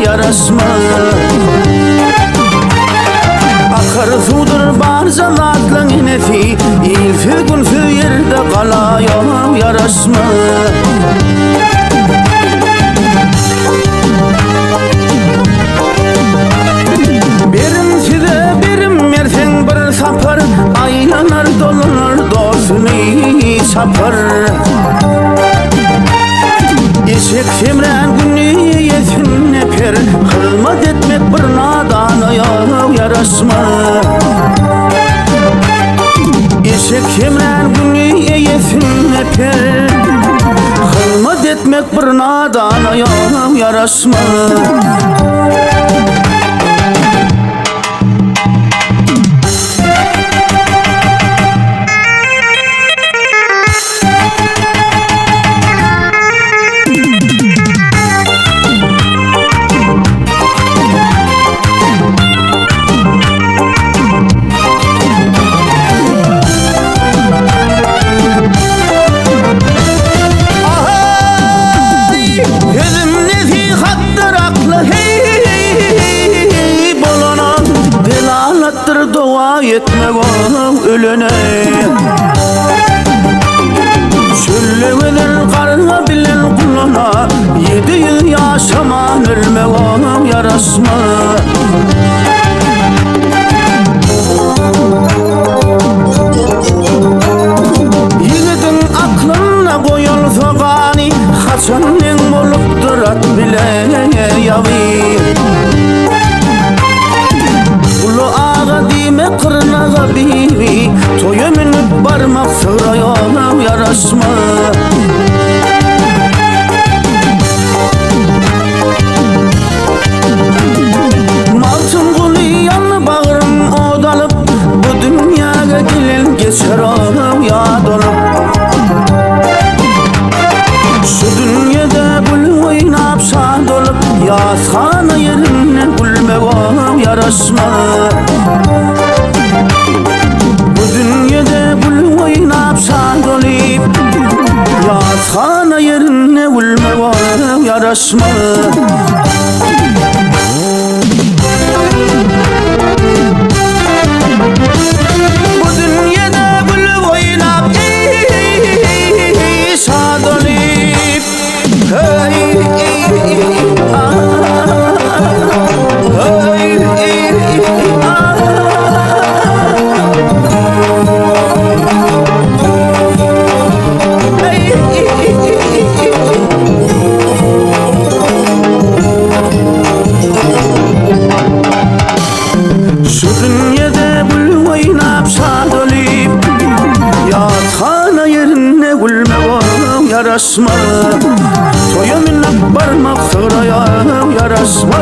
yarasma. Akar sudur barzalatlan nefi, ilfi gülfü yerde kalayam yarasma. Birim size birim mersen bir sapar, aylanar dolanır dostunu sapar. Eşek semren günü yesin neper, hırmat etmek bir nadana yarasma. Eşek semren günü yesin neper, hırmat etmek bir nadana yarasma. Dua etme ölene, sülleveler karına bilen kuluna, 7 yıl yaşaman ölme yarasma. Yiğidin aklına koyulsa gani, haçanın oluptur at bile yavi. Ulu ağa dime kırnağa bibi, toya minip barmak sıraya yarasma. Malçın kulu yanı bağrım odalıp, bu dünyaya gelen geçer yad olup. Şu dünyada gül oynap şad olup, yaskhana yerine gülme yarasma. Bu dünyada gül oynap şad olup, yaskhana yerine gülme yarasma. Bu dünyada gül oynap şad olup, hey şu dünyada gül oynap şad olup, yatağına yerine gülme yarasma. Toya minnak barmak sıraya yarasma.